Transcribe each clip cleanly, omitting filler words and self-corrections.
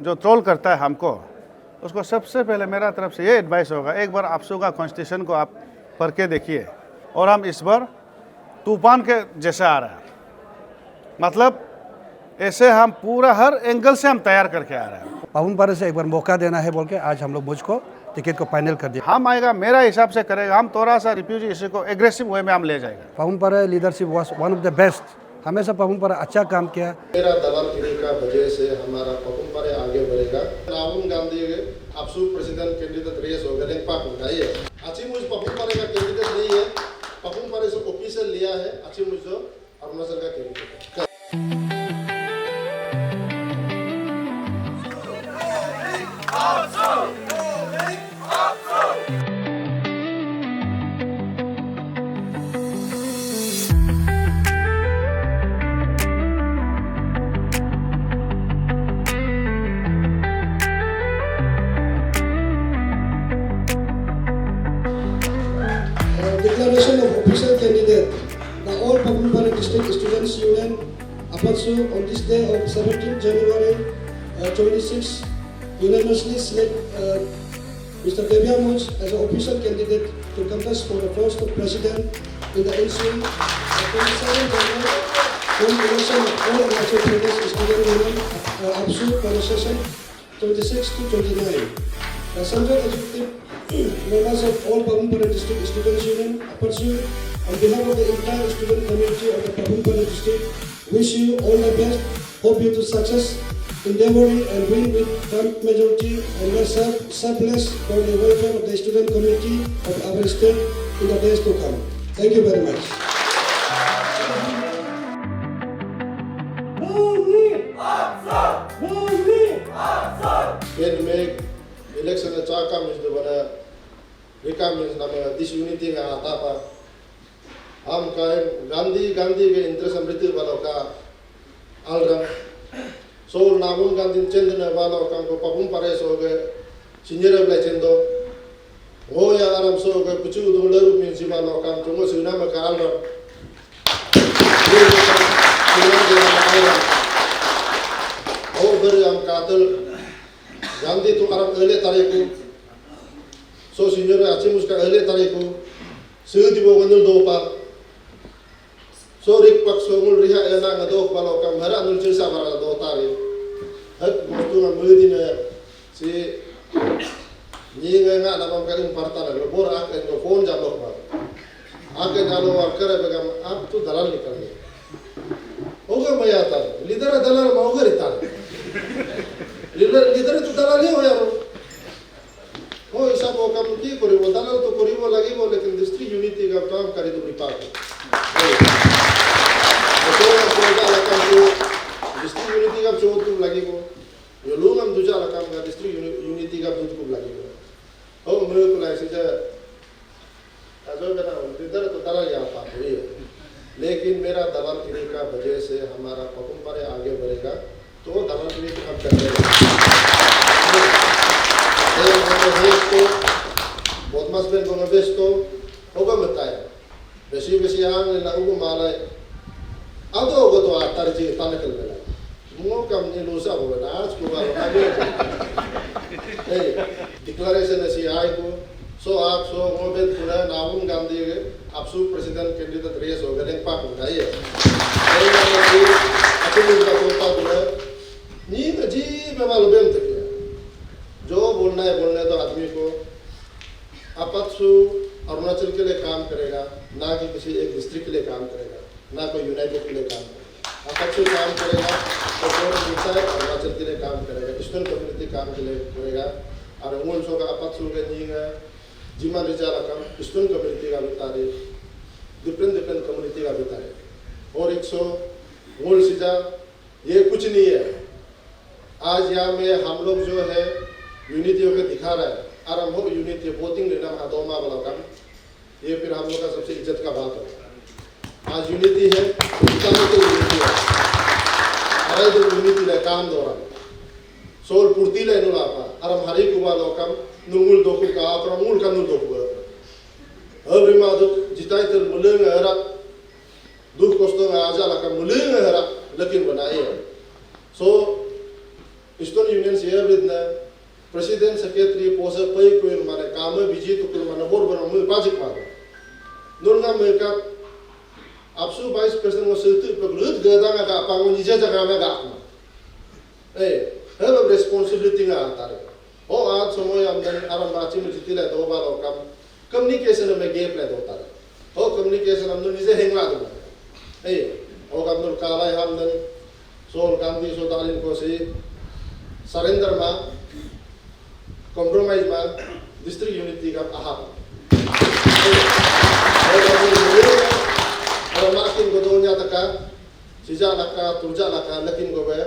जो ट्रोल करता है हमको, उसको सबसे पहले मेरा तरफ से ये एडवाइस होगा, एक बार आपसू का कॉन्स्टिट्यूशन को आप पढ़ के देखिए। और हम इस बार तूफान के जैसे आ रहे हैं, मतलब ऐसे हम पूरा हर एंगल से हम तैयार करके आ रहे हैं। पवन पारे से एक बार मौका देना है बोल के आज हम लोग मुझको टिकट को फाइनल कर दिया। हम आएगा मेरा हिसाब से करेगा, हम थोड़ा सा रिफ्यूजी इश्यू को एग्रेसिव वे में हम ले जाएगा। पवन पारे leadership was one of the best, हमेशा पवन पारे अच्छा काम किया। मेरा दलालगिरी का वजह से हमारा पवन पारे आगे बढ़ेगा। राहुल गांधी के आपसू प्रेसिडेंट कैंडिडेट रेस हो गए पाक उठाई है। अच्छी मुझ पवन पारे का कैंडिडेट नहीं है, पवन पारे से ऑफिशियल लिया है। अच्छी मुझ जो अरुणाचल का कैंडिडेट है। Declaration of official candidate. The all Papum Pare District Students Union APATSU on this day of 17 January 26 unanimously select Mr. Gebya Muj as an official candidate to contest for the post of president in the ensuing 27 January election of all Arunachal Pradesh Student Union APSU for the session 26 to 29. The Central Executive members of all Papum Pare District Students Union APATSU, on behalf of the entire student community of the Papum Pare District, wish you all the best. Hope you to success, endeavoring and win with firm majority and may serve less for the welfare of the student community of our state in the days to come. Thank you very much. When make election a chaka means the one Rika means nama disunity का आता था। हम कहें गांधी के interest अमृत वालों का आलरम सो नागुन गांधी चंद्र वालों का को पपुम परेश हो गए सिंजर वाले चंदो वो या आराम सो गए कुछ उधर रूप में जीवा लोग का तुमको सुना में काल लो ओ बर हम कातल गांधी तो आराम अगले तारीख को सो सिंजर अच्छी मुझका अगले तारीख को सुध वो बंदर दो पा सो रिक पक्ष मुल रिहा एना गदोक वालों का मरा अनुल चिसा मरा दो तारीख हक मुस्तु में मुदी ने सी ये गंगा नाम का इन पड़ता है बोर आके इनको फोन जालो आके जालो और करे बेगम आप तो दलाल निकल गए होगा मैं आता लीडर दलाल मौगर इतना लीडर तो दलाल ही हो यार वो ऐसा वो काम की करे वो दलाल तो करी वो लगी वो लेकिन डिस्ट्रिक्ट यूनिटी का काम करे तो रिपार्ट डिस्ट्रिक्ट यूनिटी का चोट तुम लगी वो ये लोग हम दूसरा काम का डिस्ट्रिक्ट यूनिटी का दूध को लगी वो मेरे को लाइक से जो मेरा लीडर तो दलाल यहाँ पास हुई है लेकिन मेरा दलालगिरी का वजह से हमारा पपुम पारे आगे बढ़ेगा तो दलालगिरी को हम करते हैं बहुत मस्त में बेस तो होगा बताया बेसी बेसी आंग ना उगो माला अब तो होगा तो आता रही ताने कल बेला मुँह कम नहीं लोसा होगा आज को बार आगे डिक्लेरेशन ऐसी आए को सो आप सो मोबेल पुरा राहुल गांधी के आपसू प्रेसिडेंट कैंडिडेट रेस हो गए पाक उठाई है अपने का कोटा पुरा नींद जी में मालूम है तक जो बोलना है बोलने तो आदमी को आपसू अरुणाचल के लिए काम करेगा ना कि किसी एक डिस्ट्रिक्ट के लिए काम करेगा ना कोई यूनाइटेड के लिए काम करेगा आपसू काम करेगा तो जो है अरुणाचल के लिए काम करेगा स्टूडेंट कम्युनिटी काम के लिए करेगा और उन सो का आपसू के नहीं जिमा रिजाला काम स्टूडेंट कम्युनिटी का बितारे डिफरेंट कम्युनिटी का बितारे और 100 मूल सीधा ये कुछ नहीं है आज यहाँ में हम लोग जो है यूनिटी होकर दिखा रहा है आराम हो यूनिटी वोटिंग लेना हाथोमा वाला काम ये फिर हम लोग का सबसे इज्जत का बात है आज यूनिटी है यूनिटी है अरे जो यूनिटी ले काम दौरान सोल पूर्ति ले नुला पा आराम हरी कुबा लोकम नुंगुल दोकु का प्रमूल का नुल दोकु अब रिमा दो जिताई तो मुलेंगे हरा दुख कष्टों में आजा लगा मुलेंगे हरा लेकिन बनाए है सो Student Union siya bidna President Secretary posa pay ko yung mana kama biji to kung mana bor bor mo project ma nun nga mo ka apsu Vice President mo sultu paglut gada nga ka pangon nija jaga nga ga have a responsibility nga atare o at somoy amdan aram machi mo jitila do ba lo kam communication में gap ले होता है हो communication हम लोग निजे हेंगला दो ओ हम लोग काला हम लोग सोल काम दी सो दालिन को से सरेंडर में compromise में district unity का आहा और मार्किंग को दो न्याता का सिजा लका तुरजा लका लेकिन को बे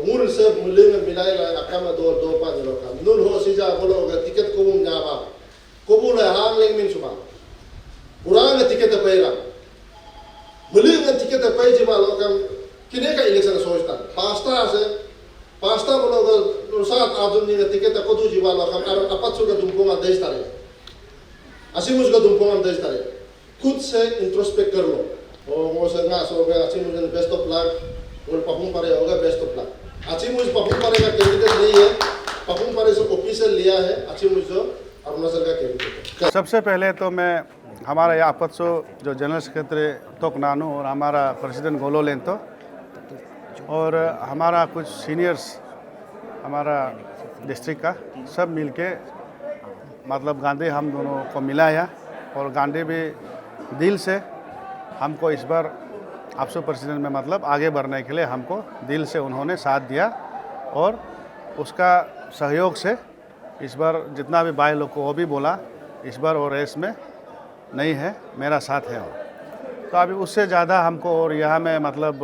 मूल सब मूल्य में मिलाए ला अका में दो पांच लोग का नूल हो सिजा बोलो टिकट को मुझे जावा Kubula hangling min suma. Urang tiket apa ira? Beli dengan tiket apa aja malu kan? Kini kan election sosial. Pasta malu saat abdul ni tiket aku tu jiwa malu kan? Apa sudah dumpungan desa tadi? Asimus sudah dumpungan desa tadi. Khud se introspect karo. Oh, mau sengaja soalnya asimus ni best of luck. और पपुम पारे होगा best of luck अच्छी मुझे पपुम पारे का candidate नहीं है पपुम पारे से ऑफिशियल लिया है अच्छी मुझे अरुणाचल का कैंडिडेट सबसे पहले तो मैं हमारा यहाँ आपत्सो जो जनरल सेक्रेटरी तोक नानू और हमारा प्रेसिडेंट गोलो लेंतो और हमारा कुछ सीनियर्स हमारा डिस्ट्रिक्ट का सब मिलके मतलब गांधी हम दोनों को मिलाया और गांधी भी दिल से हमको इस बार आपसो प्रेसिडेंट में मतलब आगे बढ़ने के लिए हमको दिल से उन्होंने साथ दिया और उसका सहयोग से इस बार जितना भी भाई लोग को वो भी बोला इस बार वो रेस में नहीं है मेरा साथ है और तो अभी उससे ज़्यादा हमको और यहाँ में मतलब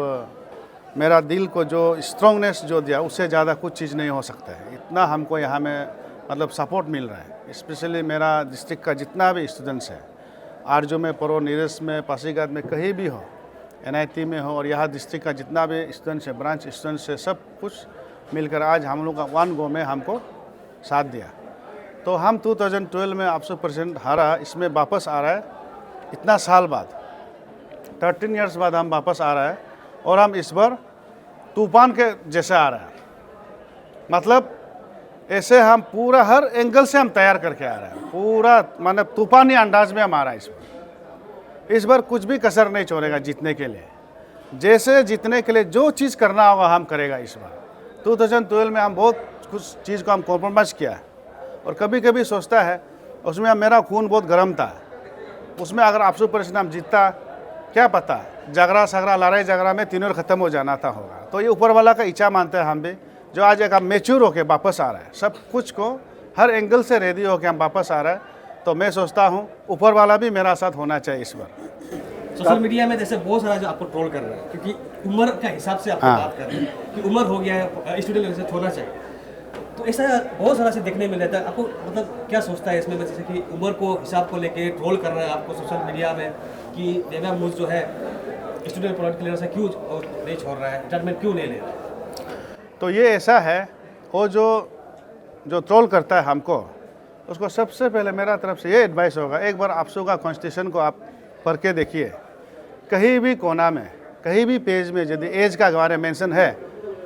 मेरा दिल को जो स्ट्रॉन्गनेस जो दिया उससे ज़्यादा कुछ चीज़ नहीं हो सकता है इतना हमको यहाँ में मतलब सपोर्ट मिल रहा है स्पेशली मेरा डिस्ट्रिक्ट का जितना भी स्टूडेंट्स है आरजो में परो नीरस में पासीघाट में कहीं भी हो NIT में हो और यहाँ डिस्ट्रिक्ट का जितना भी स्टूडेंट्स है ब्रांच स्टूडेंट्स है सब कुछ मिलकर आज हम लोग का 1 गो में हमको साथ दिया तो हम 2012 में आपसो प्रेसिडेंट हारा इसमें वापस आ रहा है इतना साल बाद 13 इयर्स बाद हम वापस आ रहा है और हम इस बार तूफान के जैसे आ रहा है मतलब ऐसे हम पूरा हर एंगल से हम तैयार करके आ रहे हैं पूरा मतलब तूफानी अंदाज में हम आ रहा है इस बार कुछ भी कसर नहीं छोड़ेगा जीतने के लिए जैसे जीतने के लिए जो चीज़ करना होगा हम करेगा इस बार 2012 में हम बहुत कुछ चीज़ को हम कॉम्प्रोमाइज़ किया है और कभी कभी सोचता है उसमें मेरा खून बहुत गर्म था उसमें अगर आपसो प्रेसिडेंट हम जीतता क्या पता झगड़ा सगड़ा लड़ाई झगड़ा में तीनों ख़त्म हो जाना था होगा तो ये ऊपर वाला का इच्छा मानते हैं हम भी जो आज एक मेच्योर होके वापस आ रहा है सब कुछ को हर एंगल से रेडी होके हम वापस आ रहा है तो मैं सोचता हूँ ऊपर वाला भी मेरा साथ होना चाहिए इस बार सोशल मीडिया में जैसे बहुत सारा जो आपको ट्रोल कर रहा है क्योंकि उम्र का हिसाब से आपको बात कर रहे हैं कि उम्र हो गया है स्टूडेंट से होना चाहिए तो ऐसा बहुत सारा से देखने में रहता है आपको मतलब क्या सोचता है इसमें जैसे कि उम्र को हिसाब को लेके ट्रोल कर रहा है आपको सोशल मीडिया में कि देवा मुझ जो है स्टूडेंट पॉलिटिकल लीडर से क्यों नहीं छोड़ रहा है रिटायरमेंट क्यों नहीं ले रहा है तो ये ऐसा है वो जो ट्रोल करता है हमको उसको सबसे पहले मेरा तरफ से ये एडवाइस होगा एक बार आपसो का कॉन्स्टिट्यूशन को आप पढ़ के देखिए कहीं भी कोना में कहीं भी पेज में यदि एज का बारे में मेंशन है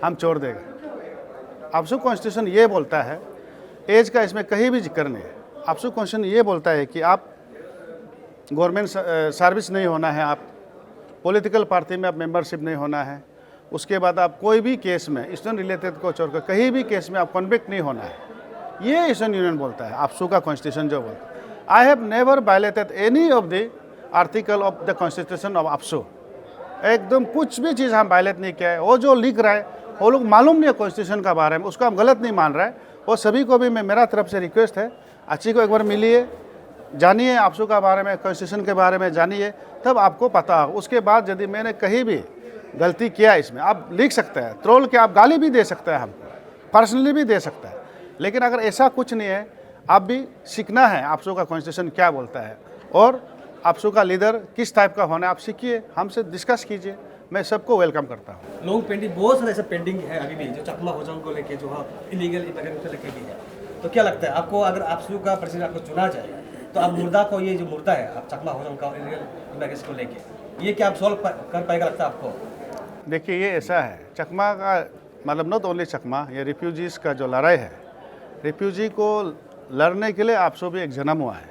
हम छोड़ देगा आपसो कॉन्स्टिट्यूशन ये बोलता है एज का इसमें कहीं भी जिक्र नहीं है आपसो कॉन्स्टिट्यूशन ये बोलता है कि आप गवर्नमेंट सर्विस नहीं होना है आप पॉलिटिकल पार्टी में आप मेंबरशिप नहीं होना है उसके बाद आप कोई भी केस में स्टूडेंट रिलेटेड को छोड़कर कहीं भी केस में आप कन्विक्ट नहीं होना है ये स्टूडेंट यूनियन बोलता है आपसो का कॉन्स्टिट्यूशन जो बोलता है I have never violated any of the article of the constitution of AAPSU एकदम कुछ भी चीज़ हम वायलेट नहीं किया है वो जो लिख रहा है वो लोग मालूम नहीं है कॉन्स्टिट्यूशन का बारे में उसको हम गलत नहीं मान रहा है वो सभी को भी मैं मेरा तरफ से रिक्वेस्ट है अच्छी को एक बार मिलिए जानिए आपसो का बारे में कॉन्स्टिट्यूशन के बारे में जानिए तब आपको पता हो उसके बाद यदि मैंने कहीं भी गलती किया इसमें आप लिख सकते हैं ट्रोल के आप गाली भी दे सकते हैं हमको पर्सनली भी दे सकता है लेकिन अगर ऐसा कुछ नहीं है आप भी सीखना है आपसो का कॉन्स्टिट्यूशन क्या बोलता है और आपसो का लीडर किस टाइप का होना है आप सीखिए हमसे डिस्कस कीजिए मैं सबको वेलकम करता हूँ लोग पेंडिंग बहुत सारा ऐसा पेंडिंग है अभी भी जो चकमा होजांग को लेके जो इलीगल इमिग्रेंट को लेके भी है तो क्या लगता है आपको अगर आपसो का प्रेसिडेंट आपको चुना जाए तो आप मुर्दा को ये जो मुर्दा है आप चकमा होजांग का इलीगल इमिग्रेंट को लेके ये क्या आप सॉल्व कर पाएगा लगता है आपको देखिए ये ऐसा है चकमा का मतलब नॉट ओनली चकमा, ये रिफ्यूजीज़ का जो लड़ाई है, रिफ्यूजी को लड़ने के लिए आपसू भी एक जन्म हुआ है।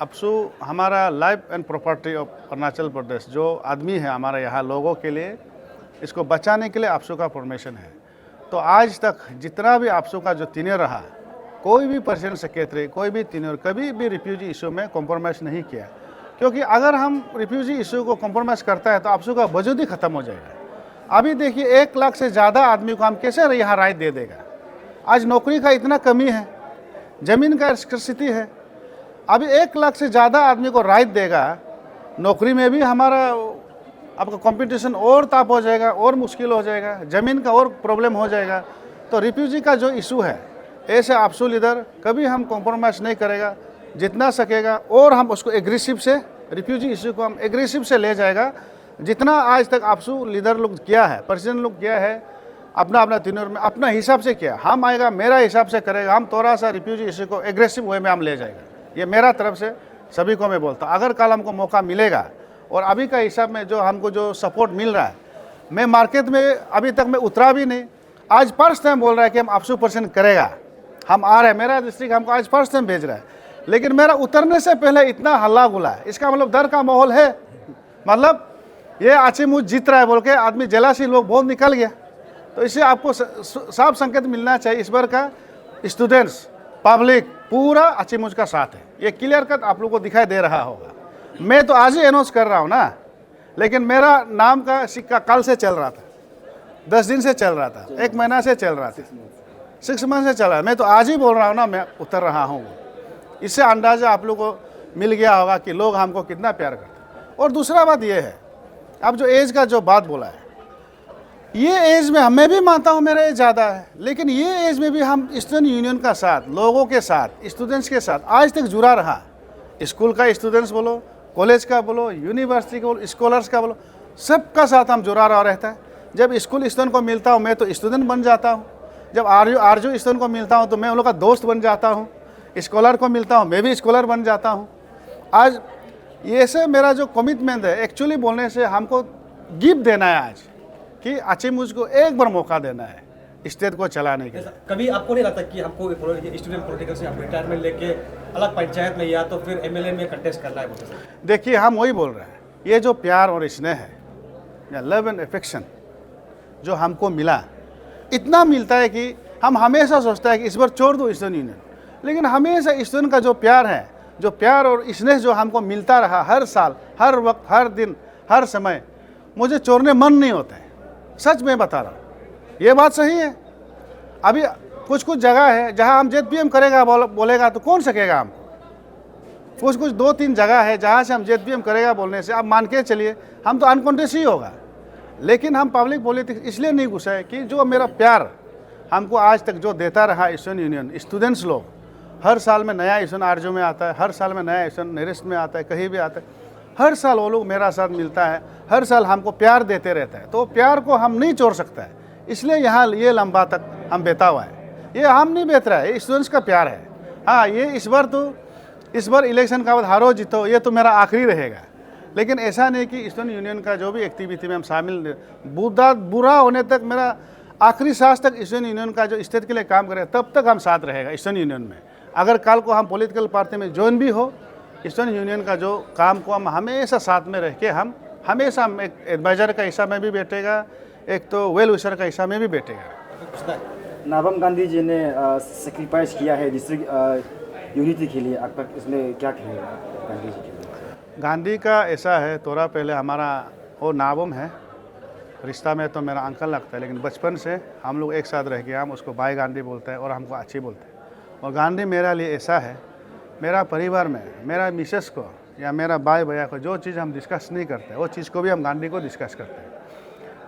आपसू हमारा life and property of Arunachal Pradesh, जो आदमी है हमारे यहाँ लोगों के लिए, इसको बचाने के लिए आपसू का फॉर्मेशन है। तो आज तक जितना भी आपसू का जो टीनर रहा, कोई भी प्रेसिडेंट सेक्रेटरी, कोई भी टीनर कभी भी रिफ्यूजी इशू में कॉम्प्रोमाइज़ नहीं किया, क्योंकि अगर हम रिफ्यूजी इशू को कॉम्प्रोमाइज़ करता है तो आपसू का वजूद ही ख़त्म हो जाएगा। अभी देखिए 1 लाख से ज़्यादा आदमी को हम कैसे यहाँ राइट दे देगा। आज नौकरी का इतना कमी है, ज़मीन का स्थिति है, अभी 1 लाख से ज़्यादा आदमी को राइट देगा, नौकरी में भी हमारा आपका कंपटीशन और ताप हो जाएगा, और मुश्किल हो जाएगा, ज़मीन का और प्रॉब्लम हो जाएगा। तो रिफ्यूजी का जो इशू है, ऐसे आपसू लीडर कभी हम कॉम्प्रोमाइज़ नहीं करेगा, जितना सकेगा, और हम उसको एग्रेसिव से, रिफ्यूजी इशू को हम एग्रेसिव से ले जाएगा। जितना आज तक आपसू लीडर लोग किया है, प्रेसिडेंट लोग किया है, अपना अपना तीनों में अपना हिसाब से किया, हम आएगा मेरा हिसाब से करेगा, हम थोड़ा सा रिफ्यूजी इशू को एग्रेसिव वे में हम ले जाएगा। ये मेरा तरफ से सभी को मैं बोलता हूँ। अगर कल हमको मौका मिलेगा और अभी का हिसाब में जो हमको जो सपोर्ट मिल रहा है, मैं मार्केट में अभी तक मैं उतरा भी नहीं, आज फर्स्ट टाइम बोल रहा है कि हम आपसू % करेगा, हम आ रहे हैं, मेरा डिस्ट्रिक्ट हमको आज फर्स्ट टाइम भेज रहा है। लेकिन मेरा उतरने से पहले इतना हल्ला गुला है, इसका मतलब डर का माहौल है, मतलब ये आची मुझ जीत रहा है बोल के आदमी जलासी लोग बहुत निकल गया। तो इससे आपको साफ संकेत मिलना चाहिए, इस बार का स्टूडेंट्स, पब्लिक पूरा आची मुझ का साथ है, ये क्लियर कट आप लोग को दिखाई दे रहा होगा। मैं तो आज ही अनाउंस कर रहा हूँ ना, लेकिन मेरा नाम का सिक्का कल से चल रहा था, 10 दिन से चल रहा था, 1 महीना से चल रहा था, 6 मंथ से चल रहा है। मैं तो आज ही बोल रहा हूँ ना, मैं उतर रहा हूँ। इससे अंदाज़ा आप लोग को मिल गया होगा कि लोग हमको कितना प्यार करते हैं। और दूसरा बात ये है, अब जो एज का जो बात बोला है, ये एज में मैं भी मानता हूँ मेरा एज ज़्यादा है, लेकिन ये एज में भी हम स्टूडेंट यूनियन का साथ, लोगों के साथ, स्टूडेंट्स के साथ आज तक जुड़ा रहा। स्कूल का स्टूडेंट्स बोलो, कॉलेज का बोलो, यूनिवर्सिटी का बोलो, स्कॉलर्स का बोलो, सबका साथ हम जुड़ा रहा रहता है। जब स्कूल स्टूडेंट को मिलता हूँ मैं तो स्टूडेंट बन जाता हूँ, जब आरजू स्टूडेंट को मिलता हूँ तो मैं उन लोग का दोस्त बन जाता हूँ, स्कॉलर को मिलता हूँ मैं भी स्कॉलर बन जाता हूँ। आज ये से मेरा जो कमिटमेंट है, एक्चुअली बोलने से हमको गिफ्ट देना है आज, कि अच्छे मुझको एक बार मौका देना है स्टेट को चलाने के लिए। कभी आपको नहीं लगता कि हमको स्टूडेंट पॉलिटिकल से रिटायरमेंट लेके अलग पंचायत में या तो फिर एमएलए में कंटेस्ट करना है? देखिए हम वही बोल रहे हैं, ये जो प्यार और स्नेह है या लव एंड अफेक्शन जो हमको मिला, इतना मिलता है कि हम हमेशा सोचता है कि इस बार छोड़ दो स्टूडेंट यूनियन, लेकिन हमेशा स्टूडेंट का जो प्यार है, जो प्यार और स्नेह जो हमको मिलता रहा हर साल, हर वक्त, हर दिन, हर समय, मुझे छोड़ने मन नहीं होता है। सच में बता रहा हूँ, ये बात सही है। अभी कुछ जगह है जहाँ हम ZPM करेगा बोलेगा तो कौन सकेगा हमको। कुछ 2-3 जगह है जहाँ से हम ZPM करेगा बोलने से आप मान के चलिए हम तो अनकॉन्टेस्ट ही होगा। लेकिन हम पब्लिक पॉलिटिक्स इसलिए नहीं घुसे कि जो मेरा प्यार हमको आज तक जो देता रहा स्टूडेंट यूनियन, स्टूडेंट्स लोग, हर साल में नया स्टूडेंट आरजू में आता है, हर साल में नया स्टूडेंट नेरिस्ट में आता है, कहीं भी आता है, हर साल वो लोग मेरा साथ मिलता है, हर साल हमको प्यार देते रहता है। तो प्यार को हम नहीं छोड़ सकता है, इसलिए यहाँ ये लंबा तक हम बेता हुआ है। ये हम नहीं बेच रहा है, ये स्टूडेंट्स का प्यार है। हाँ, ये इस बार इलेक्शन का बाद हारो जीतो ये तो मेरा आखिरी रहेगा, लेकिन ऐसा नहीं कि स्टूडेंट यूनियन का जो भी एक्टिविटी में हम शामिल, बुरा होने तक, मेरा आखिरी सांस तक स्टूडेंट यूनियन का जो स्टेट के लिए काम करें तब तक हम साथ रहेगा स्टूडेंट यूनियन में। अगर कल को हम पॉलिटिकल पार्टी में ज्वाइन भी हो, स्टूडेंट यूनियन का जो काम को हम हमेशा साथ में रह के हम हमेशा एक एडवाइज़र का हिस्सा में भी बैठेगा, एक तो वेल विशर का हिस्सा में भी बैठेगा। नाबम गांधी जी ने सेक्रीफाइस किया है डिस्ट्रिक्ट यूनिटी के लिए, अब तक इसमें क्या कहेगा गांधी जी के लिए? गांधी का ऐसा है, थोड़ा पहले हमारा वो नाबम है, रिश्ता में तो मेरा अंकल लगता है, लेकिन बचपन से हम लोग एक साथ रह गए। हम उसको भाई गांधी बोलते हैं और हमको अच्छी बोलते हैं। और गांधी मेरा लिए ऐसा है, मेरा परिवार में मेरा मिसेस को या मेरा भाई भैया को जो चीज़ हम डिस्कस नहीं करते वो चीज़ को भी हम गांधी को डिस्कस करते हैं।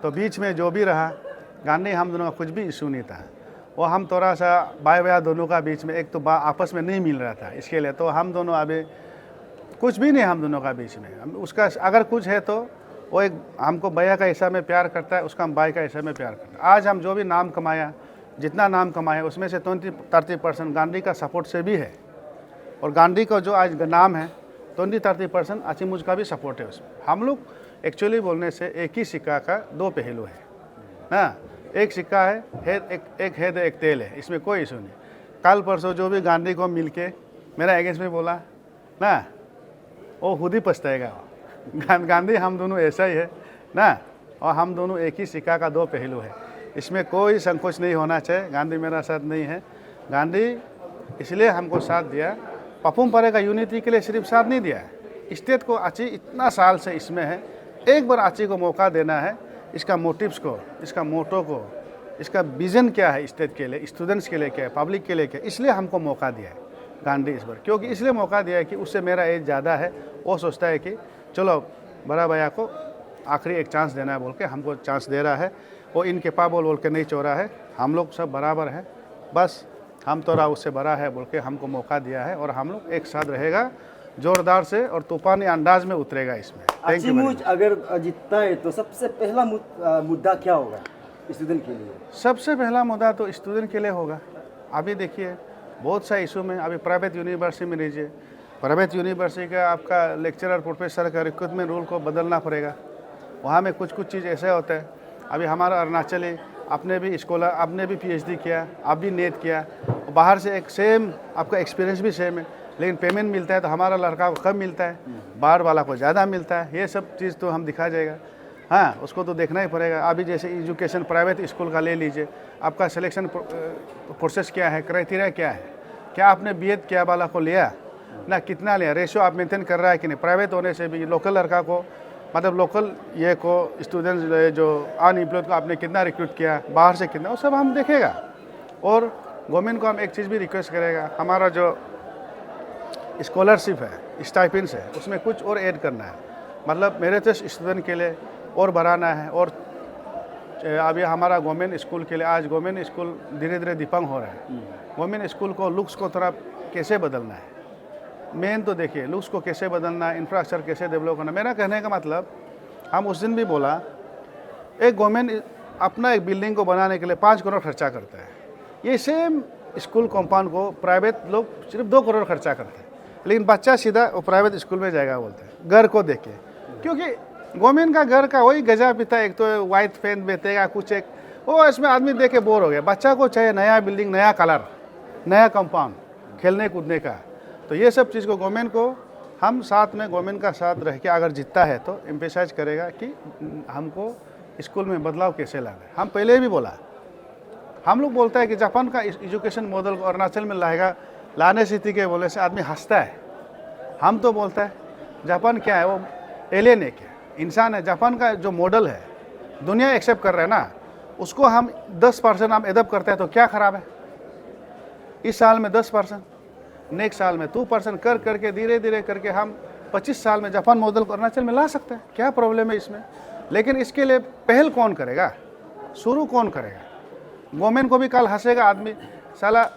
तो बीच में जो भी रहा, गांधी हम दोनों का कुछ भी इशू नहीं था, वो हम थोड़ा सा भाई भैया दोनों का बीच में एक तो आपस में नहीं मिल रहा था, इसके लिए तो हम दोनों अभी कुछ भी नहीं हम दोनों का बीच में। उसका अगर कुछ है तो वो एक हमको भैया का हिस्सा में प्यार करता है, उसका हम भाई का हिस्सा में प्यार करता है। आज हम जो भी नाम कमाया, जितना नाम कमाया उसमें से 20-30% गांधी का सपोर्ट से भी है, और गांधी का जो आज नाम है 20-30% अच्छी मुझ का भी सपोर्ट है उसमें। हम लोग एक्चुअली बोलने से एक ही सिक्का का 2 पहलू है। हाँ, एक सिक्का है, एक हेद एक तेल है, इसमें कोई इशू नहीं। कल परसों जो भी गांधी को मिल के मेरा अगेंस्ट में बोला ना, वो खुद ही पछताएगा। गांधी हम दोनों ऐसा ही है ना, और हम दोनों एक ही सिक्का का दो पहलू है, इसमें कोई संकोच नहीं होना चाहिए। गांधी मेरा साथ नहीं है, गांधी इसलिए हमको साथ दिया, पपुम परे का यूनिटी के लिए सिर्फ साथ नहीं दिया है, स्टेट को आची इतना साल से इसमें है, एक बार आची को मौका देना है, इसका मोटिव्स को, इसका मोटो को, इसका विज़न क्या है स्टेट के लिए, स्टूडेंट्स के लिए क्या है, पब्लिक के लिए क्या है, इसलिए हमको मौका दिया है गांधी इस बार। क्योंकि इसलिए मौका दिया है कि उससे मेरा एज ज़्यादा है, वो सोचता है कि चलो बड़ा भैया को आखिरी एक चांस देना है बोल के हमको चांस दे रहा है। वो इनकेपेबल बोल के नहीं छोड़ा है, हम लोग सब बराबर हैं, बस हम थोड़ा उससे बड़ा है बोल के हमको मौका दिया है, और हम लोग एक साथ रहेगा जोरदार से और तूफानी अंदाज में उतरेगा इसमें। Thank you. अचीमुच अगर जीतता है तो सबसे पहला मुद्दा क्या होगा स्टूडेंट के लिए? सबसे पहला मुद्दा तो स्टूडेंट के लिए होगा। अभी देखिए बहुत सा इशू में, अभी प्राइवेट यूनिवर्सिटी में लीजिए, प्राइवेट यूनिवर्सिटी का आपका लेक्चरर प्रोफेसर का रिक्रूटमेंट रूल को बदलना पड़ेगा। वहाँ में कुछ चीज़ ऐसे होता है, अभी हमारा अरुणाचली आपने भी स्कॉलर, आपने भी PhD किया, आप भी नेट किया, बाहर से एक सेम आपका एक्सपीरियंस भी सेम है, लेकिन पेमेंट मिलता है तो हमारा लड़का को कम मिलता है, बाहर वाला को ज़्यादा मिलता है। ये सब चीज़ तो हम दिखा जाएगा, हाँ उसको तो देखना ही पड़ेगा। अभी जैसे एजुकेशन प्राइवेट स्कूल का ले लीजिए, आपका सिलेक्शन प्रोसेस क्या है, क्राइटेरिया क्या है, क्या आपने B.Ed किया वाला को लिया ना, कितना लिया, रेशियो आप मेंटेन कर रहा है कि नहीं। प्राइवेट होने से भी लोकल लड़का को, मतलब लोकल ये को स्टूडेंट्स जो अनएम्प्लॉयड को आपने कितना रिक्रूट किया, बाहर से कितना, वो सब हम देखेगा। और गवर्नमेंट को हम एक चीज़ भी रिक्वेस्ट करेगा, हमारा जो स्कॉलरशिप है, स्टाइपेंड्स है, उसमें कुछ और ऐड करना है, मतलब मेरे तो स्टूडेंट के लिए और बढ़ाना है। और अभी हमारा गवर्नमेंट स्कूल के लिए, आज गवर्नमेंट स्कूल धीरे धीरे दिपंग हो रहा है, गवर्नमेंट स्कूल को लुक्स को थोड़ा कैसे बदलना है, मेन तो देखिए लुक्स को कैसे बदलना है, इंफ्रास्ट्रक्चर कैसे डेवलप करना। मेरा कहने का मतलब, हम उस दिन भी बोला, एक गवर्नमेंट अपना एक बिल्डिंग को बनाने के लिए 5 करोड़ खर्चा करता है, ये सेम स्कूल कंपाउंड को प्राइवेट लोग सिर्फ 2 करोड़ खर्चा करते हैं, लेकिन बच्चा सीधा वो प्राइवेट स्कूल में जाएगा बोलते हैं। घर को देखिए, क्योंकि गवर्नमेंट का घर का वही गजा पिता, एक तो वाइट पेंट बेचेगा कुछ, एक वो इसमें आदमी देख के बोर हो गया। बच्चा को चाहिए नया बिल्डिंग, नया कलर, नया कंपाउंड, खेलने कूदने का। तो ये सब चीज़ को गवर्नमेंट को हम साथ में, गवर्नमेंट का साथ रह के अगर जीतता है तो एम्फेसाइज करेगा कि हमको स्कूल में बदलाव कैसे लाना है। हम पहले भी बोला, हम लोग बोलता है कि जापान का एजुकेशन मॉडल को अरुणाचल में लाएगा, लाने स्थिति के बोले से आदमी हंसता है। हम तो बोलता है जापान क्या है, वो एलियन है, क्या इंसान है। जापान का जो मॉडल है दुनिया एक्सेप्ट कर रहा है ना, उसको हम 10% हम एडप्ट करते हैं तो क्या ख़राब है। इस साल में 10%, नेक्स्ट साल में 2% कर करके धीरे धीरे करके हम 25 साल में जापान मॉडल को अरुणाचल में ला सकते हैं। क्या प्रॉब्लम है इसमें? लेकिन इसके लिए पहल कौन करेगा, शुरू कौन करेगा? गवर्नमेंट को भी कल हंसेगा आदमी, साला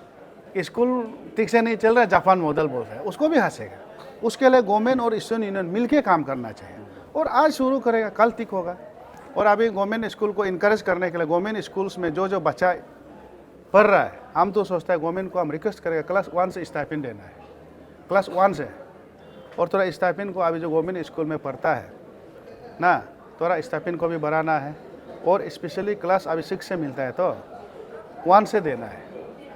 स्कूल ठीक से नहीं चल रहा है, जापान मॉडल बोल रहा है, उसको भी हंसेगा। उसके लिए गवर्नमेंट और स्टूडेंट यूनियन मिलके काम करना चाहिए, और आज शुरू करेगा कल ठीक होगा। और अभी गवर्नमेंट स्कूल को इनकरेज करने के लिए गवर्नमेंट स्कूल्स में जो बच्चा पढ़ रहा है, हम तो सोचता है गवर्नमेंट को हम रिक्वेस्ट करेगा क्लास 1 से स्टाइपेंड देना है, क्लास 1 से। और थोड़ा स्टाइपेंड को अभी जो गवर्नमेंट स्कूल में पढ़ता है ना, थोड़ा स्टाइपेंड को भी बढ़ाना है। और स्पेशली क्लास अभी 6 से मिलता है तो 1 से देना है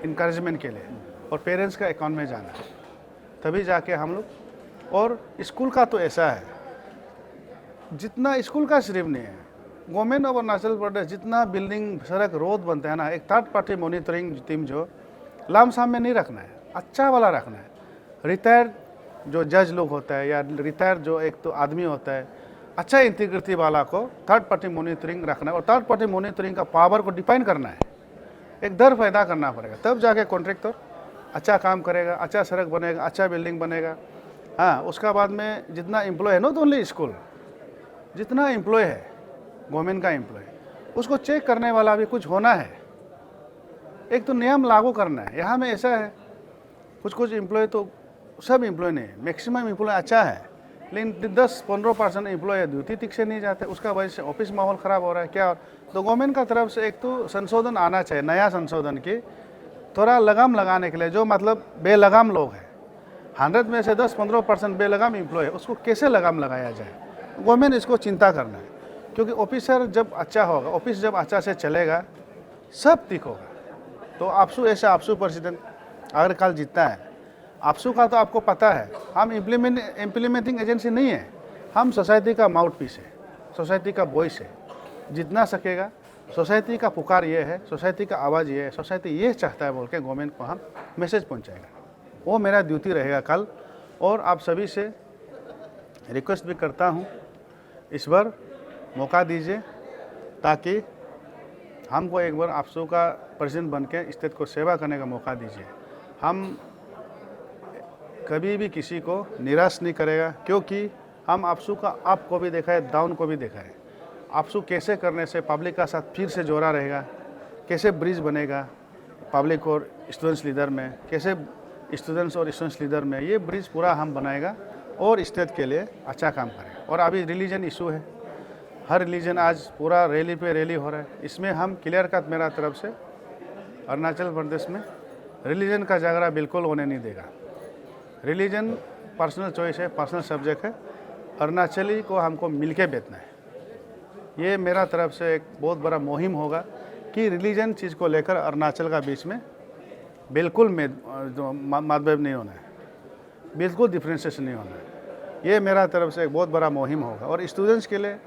इनकरेजमेंट के लिए, और पेरेंट्स का अकाउंट में जाना है, तभी जाके हम लोग। और स्कूल का तो ऐसा है, जितना स्कूल का सिर्फ नहीं है, गवर्नमेंट ऑफ अरुणाचल प्रदेश जितना बिल्डिंग, सड़क, रोड बनता है ना, एक थर्ड पार्टी मॉनिटरिंग टीम जो लामसाम में नहीं रखना है, अच्छा वाला रखना है। रिटायर्ड जो जज लोग होता है, या रिटायर्ड जो एक तो आदमी होता है, अच्छा इंटीग्रिटी वाला को थर्ड पार्टी मॉनिटरिंग रखना है। और थर्ड पार्टी मॉनिटरिंग का पावर को डिफाइन करना है, एक दर पैदा करना पड़ेगा, तब जाके कॉन्ट्रैक्टर अच्छा काम करेगा, अच्छा सड़क बनेगा, अच्छा बिल्डिंग बनेगा। हाँ, उसका बाद में जितना एम्प्लॉय है, नॉट ओनली स्कूल, जितना एम्प्लॉय है गवर्नमेंट का एम्प्लॉय, उसको चेक करने वाला भी कुछ होना है। एक तो नियम लागू करना है। यहाँ में ऐसा है, कुछ एम्प्लॉय तो, सब एम्प्लॉय नहीं, मैक्सिमम एम्प्लॉय अच्छा है, लेकिन 10-15% एम्प्लॉय ड्यूटी ठीक से नहीं जाते, उसका वजह से ऑफिस माहौल ख़राब हो रहा है। क्या तो गवर्नमेंट का तरफ से एक तो संशोधन आना चाहिए, नया संशोधन की थोड़ा लगाम लगाने के लिए, जो मतलब बेलगाम लोग हैं, 100 में से 10-15% बेलगाम एम्प्लॉय है, उसको कैसे लगाम लगाया जाए, गवर्नमेंट इसको चिंता करना है। क्योंकि ऑफिसर जब अच्छा होगा, ऑफिस जब अच्छा से चलेगा सब ठीक होगा। तो आपसू ऐसा आपसू प्रेसिडेंट अगर कल जीतता है, आपसू का तो आपको पता है हम इम्प्लीमेंटिंग एजेंसी नहीं है, हम सोसाइटी का माउथ पीस है, सोसाइटी का वॉइस है। जितना सकेगा सोसाइटी का पुकार ये है, सोसाइटी का आवाज़ ये है, सोसाइटी ये चाहता है बोल के गवर्नमेंट को हम मैसेज पहुंचाएगा। वो मेरा ड्यूटी रहेगा कल। और आप सभी से रिक्वेस्ट भी करता हूँ, इस बार मौका दीजिए ताकि हमको एक बार आपसू का प्रेसिडेंट बन के स्टेट को सेवा करने का मौका दीजिए। हम कभी भी किसी को निराश नहीं करेगा, क्योंकि हम आपसू का अप को भी देखा है, डाउन को भी देखा है। आपसू कैसे करने से पब्लिक का साथ फिर से जोड़ा रहेगा, कैसे ब्रिज बनेगा पब्लिक और स्टूडेंट्स लीडर में, कैसे स्टूडेंट्स और स्टूडेंट्स लीडर में, ये ब्रिज पूरा हम बनाएगा और स्टेट के लिए अच्छा काम करेगा। और अभी रिलीजन इशू है, हर रिलीजन आज पूरा रैली पे रैली हो रहा है, इसमें हम क्लियर कट मेरा तरफ से अरुणाचल प्रदेश में रिलीजन का झगड़ा बिल्कुल होने नहीं देगा। रिलीजन पर्सनल चॉइस है, पर्सनल सब्जेक्ट है, अरुणाचली को हमको मिल के बेचना है। ये मेरा तरफ से एक बहुत बड़ा मुहिम होगा कि रिलीजन चीज़ को लेकर अरुणाचल का बीच में बिल्कुल मतभेद नहीं होना है, बिल्कुल डिफ्रेंशिएशन नहीं होना है। ये मेरा तरफ से एक बहुत बड़ा मुहिम होगा। और स्टूडेंट्स के लिए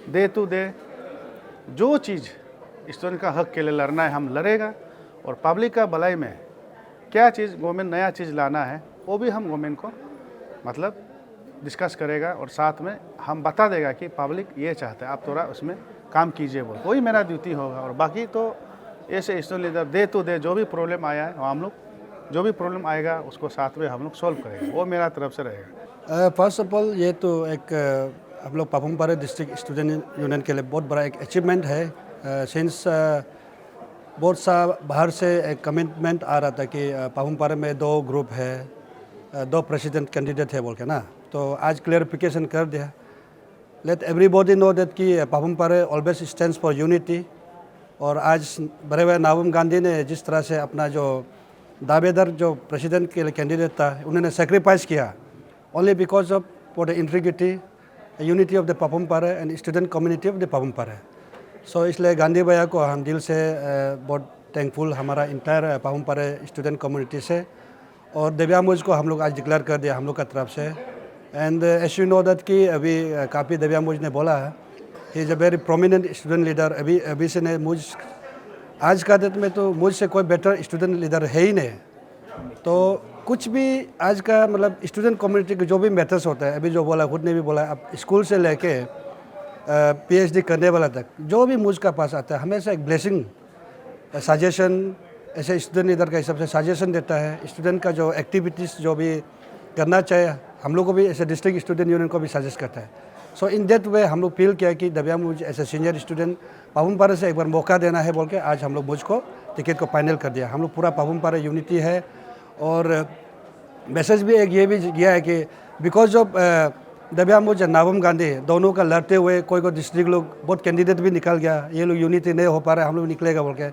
डे टू डे जो चीज़ स्टूडेंट का हक के लिए लड़ना है हम लड़ेगा। और पब्लिक का भलाई में क्या चीज़ गवर्नमेंट नया चीज़ लाना है वो भी हम गवर्नमेंट को मतलब डिस्कस करेगा और साथ में हम बता देगा कि पब्लिक ये चाहता है, आप थोड़ा उसमें काम कीजिए बोल, वही मेरा ड्यूटी होगा। और बाकी तो ऐसे student leader day to day जो भी प्रॉब्लम आया है हम लोग जो भी प्रॉब्लम आएगा उसको साथ में हम लोग सॉल्व करेंगे, वो मेरा तरफ से रहेगा। फर्स्ट ऑफ ऑल ये तो एक हम लोग Papum Pare district student union के लिए बहुत बड़ा एक अचीवमेंट है। सिंस बहुत सा बाहर से एक कमिटमेंट आ रहा था कि पापुम पारे में 2 ग्रुप है, 2 प्रेसिडेंट कैंडिडेट है बोल के ना, तो आज क्लियरिफिकेशन कर दिया। लेट एवरीबॉडी नो दैट कि Papum Pare always stands for unity. और आज बड़े भाई नाबम गांधी ने जिस तरह से अपना जो दावेदार जो प्रेसिडेंट के लिए कैंडिडेट था उन्होंने सेक्रीफाइस किया only because of for the integrity unity of the Papum Pare and student community of the Papum Pare. So इसलिए गांधी भैया को हम दिल से बहुत थैंकफुल हमारा entire Papum Pare student community से। और दिव्यांगों को हम लोग आज डिक्लेयर कर दिया हम लोग का तरफ से। And as you know that कि अभी काफ़ी दिव्यांगों ने बोला है he is a very prominent student leader. अभी से ने मुझ आज का डेट में तो मुझसे कोई बेटर स्टूडेंट लीडर है ही नहीं। तो कुछ भी आज का मतलब स्टूडेंट कम्युनिटी के जो भी मैटर्स होता है, अभी जो बोला खुद ने भी बोला, अब स्कूल से लेके PhD करने वाला तक जो भी मुझ का पास आता है हमेशा एक ब्लेसिंग सजेशन ऐसे स्टूडेंट लीडर का हिसाब से सजेशन देता है। स्टूडेंट का जो एक्टिविटीज़ जो भी करना चाहिए हम लोग को भी ऐसे डिस्ट्रिक्ट स्टूडेंट यूनियन को भी सजेस्ट करता है। सो इन दैट वे हम लोग फील किया कि दिव्यांग मुझे ऐसे सीनियर स्टूडेंट पापुम पारे से एक बार मौका देना है बोल के आज हम लोग मुझको टिकट को फाइनल कर दिया। हम लोग पूरा पापुम पारे यूनिटी है। और मैसेज भी एक ये भी गया है कि बिकॉज ऑफ दिव्यांग मुझे नाबम गांधी दोनों का लड़ते हुए कोई डिस्ट्रिक्ट लोग बहुत कैंडिडेट भी निकल गया, ये लोग यूनिटी नहीं हो पा रहे, हम लोग निकलेगा बोल के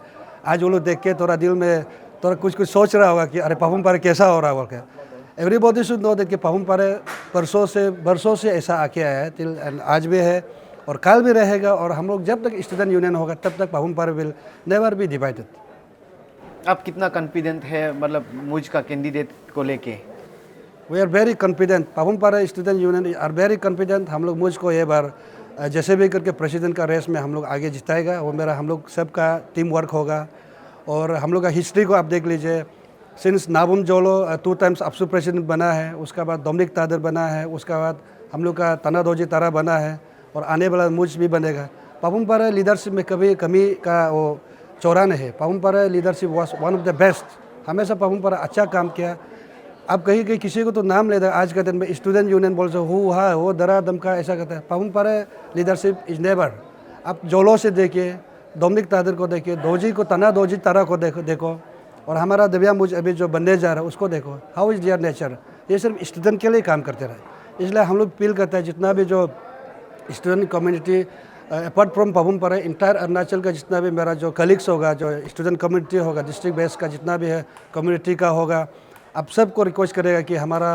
आज वो लोग देख के थोड़ा दिल में थोड़ा कुछ सोच रहा होगा कि अरे पापुम पारे कैसा हो रहा है बोल के। एवरीबॉडी शुड नो दैट कि पापुम पारे बरसों से ऐसा आके आया है टिल एंड आज भी है और कल भी रहेगा। और हम लोग जब तक स्टूडेंट यूनियन होगा तब तक Papum Pare will never be divided. आप कितना कॉन्फिडेंट है मतलब मुझ का कैंडिडेट को लेके? We are very confident, Papum Pare student union are very confident. हम लोग मुझको ये बार जैसे भी करके प्रेसिडेंट का रेस में हम लोग आगे जिताएगा। वो मेरा हम लोग सबका टीम वर्क होगा। और हम लोग का हिस्ट्री को आप देख लीजिए, सिंस नाबम जोलो 2 टाइम्स आपसू प्रेसिडेंट बना है, उसके बाद डोमिनिक तादर बना है, उसके बाद हम लोग का तनादोजी तारा बना है और आने वाला मुझ भी बनेगा। पापुम पारे लीडरशिप में कभी कमी का वो चौरा नहीं है। Papum Pare leadership was one of the best, हमेशा पापुम पारे अच्छा काम किया। अब कहीं किसी को तो नाम लेता है आज के दिन में स्टूडेंट यूनियन बोल से वो दरा दमका ऐसा करता है। Papum Pare leadership is never. आप जोलो से देखिए, डोमिनिक तादर को देखिए, दोजी को तनादोजी तारा को देखो और हमारा दिव्यांग मुझ अभी जो बनने जा रहा है उसको देखो, हाउ इज़ देयर नेचर। ये सिर्फ स्टूडेंट के लिए काम करते रहे। इसलिए हम लोग फील करते हैं जितना भी जो student community apart from Papum Pare entire Arunachal का जितना भी मेरा जो कलीग्स होगा, जो स्टूडेंट कम्युनिटी होगा, डिस्ट्रिक्ट बेस का जितना भी है कम्युनिटी का होगा, आप सबको रिक्वेस्ट करेगा कि हमारा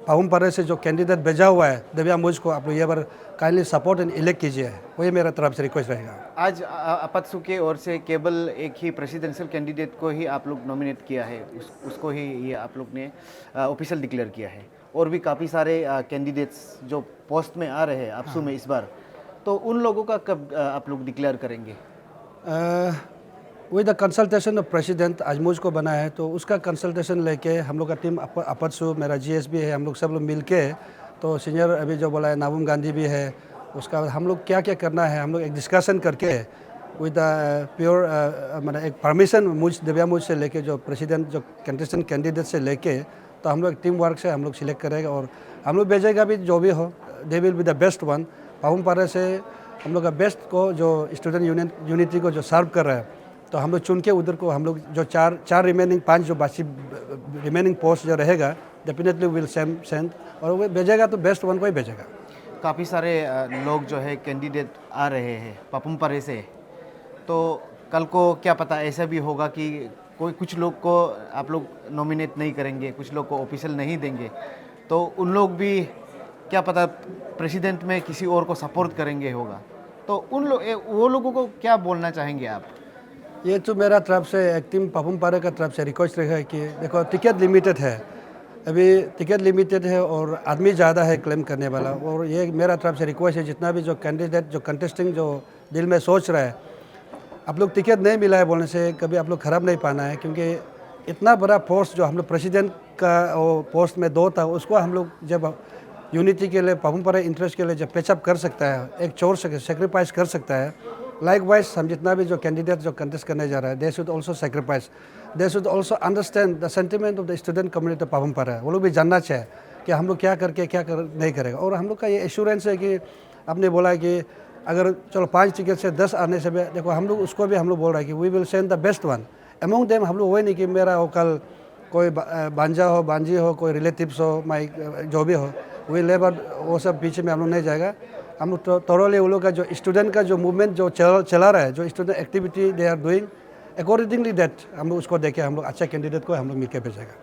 पापुम पारे से जो कैंडिडेट भेजा हुआ है दिव्या मुझ को आप लोग ये बार काइंडली सपोर्ट एंड इलेक्ट कीजिए, वही मेरा तरफ से रिक्वेस्ट रहेगा। आज अपत्सु के ओर से केवल एक ही प्रेसिडेंशियल कैंडिडेट को ही आप लोग नॉमिनेट किया है, उसको ही ये आप लोग ने ऑफिशियल डिक्लेयर किया है, और भी काफ़ी सारे कैंडिडेट्स जो पोस्ट में आ रहे हैं अपसू में इस बार, तो उन लोगों का कब आप लोग डिक्लेयर करेंगे? With the consultation of president आज मुझ को बना है, तो उसका कंसल्टेशन लेके हम लोग का टीम अपत्सु, मेरा जीएस भी है, हम लोग सब लोग मिल के, तो सीनियर अभी जो बोला है नाबुम गांधी भी है, उसका हम लोग क्या क्या करना है हम लोग एक डिस्कशन करके विद द प्योर मतलब एक परमिशन दिव्या मुझ से लेके जो प्रेसिडेंट जो कंटेस्टेंट कैंडिडेट से लेके, तो हम लोग टीम वर्क से हम लोग सिलेक्ट करेंगे और हम लोग भेजेगा भी जो भी हो, they will be the best one. Papum Pare से हम लोग का बेस्ट को जो स्टूडेंट यूनिटी को जो सर्व कर रहा है, तो हम लोग चुन के उधर को हम लोग जो चार रिमेनिंग 5 जो बाकी रिमेनिंग पोस्ट जो रहेगा डेफिनेटली विल सेंड, और वो भेजेगा तो बेस्ट वन को ही भेजेगा। काफ़ी सारे लोग जो है कैंडिडेट आ रहे हैं पापुम पारे से, तो कल को क्या पता ऐसा भी होगा कि कुछ लोग को आप लोग नॉमिनेट नहीं करेंगे, कुछ लोग को ऑफिशियल नहीं देंगे, तो उन लोग भी क्या पता प्रेसिडेंट में किसी और को सपोर्ट करेंगे होगा, तो वो लोगों को क्या बोलना चाहेंगे आप? ये तो मेरा तरफ से एक टीम पापुम पारे का तरफ से रिक्वेस्ट रहेगा कि देखो टिकट लिमिटेड है, अभी टिकट लिमिटेड है और आदमी ज़्यादा है क्लेम करने वाला, और ये मेरा तरफ से रिक्वेस्ट है जितना भी जो कैंडिडेट जो कंटेस्टिंग जो दिल में सोच रहा है, आप लोग टिकट नहीं मिला है बोलने से कभी आप लोग ख़राब नहीं पाना है, क्योंकि इतना बड़ा पोस्ट जो हम लोग प्रेसिडेंट का वो पोस्ट में 2 था, उसको हम लोग जब यूनिटी के लिए पापुम पारे इंटरेस्ट के लिए जब पेचअप कर सकता है, एक चोर सेक्रीफाइस कर सकता है, लाइक वाइज हम जितना भी जो कैंडिडेट जो कंटेस्ट करने जा रहा है, they should also sacrifice, they should also understand the sentiment of the student community Papum Pare. वो लोग भी जानना चाहिए कि हम लोग क्या करके नहीं करेगा, और हम लोग का ये एश्योरेंस है कि आपने बोला है कि अगर चलो 5 टिकट से 10 आने से भी देखो हम लोग उसको भी हम लोग बोल रहे हैं कि we will send the best one among them. हम लोग वही नहीं कि मेरा हो कल कोई बांजा हो, बांजी हो, कोई रिलेटिव्स हो, माई जो भी हो, वी लेबर वो सब पीछे में हम लोग नहीं जाएगा। हम लोग थोरोली वो लोग का जो स्टूडेंट का जो मूवमेंट जो चला रहा है, जो student activity they are doing accordingly that हम लोग उसको देखे हम लोग अच्छा कैंडिडेट को हम लोग मिलकर भेजेगा।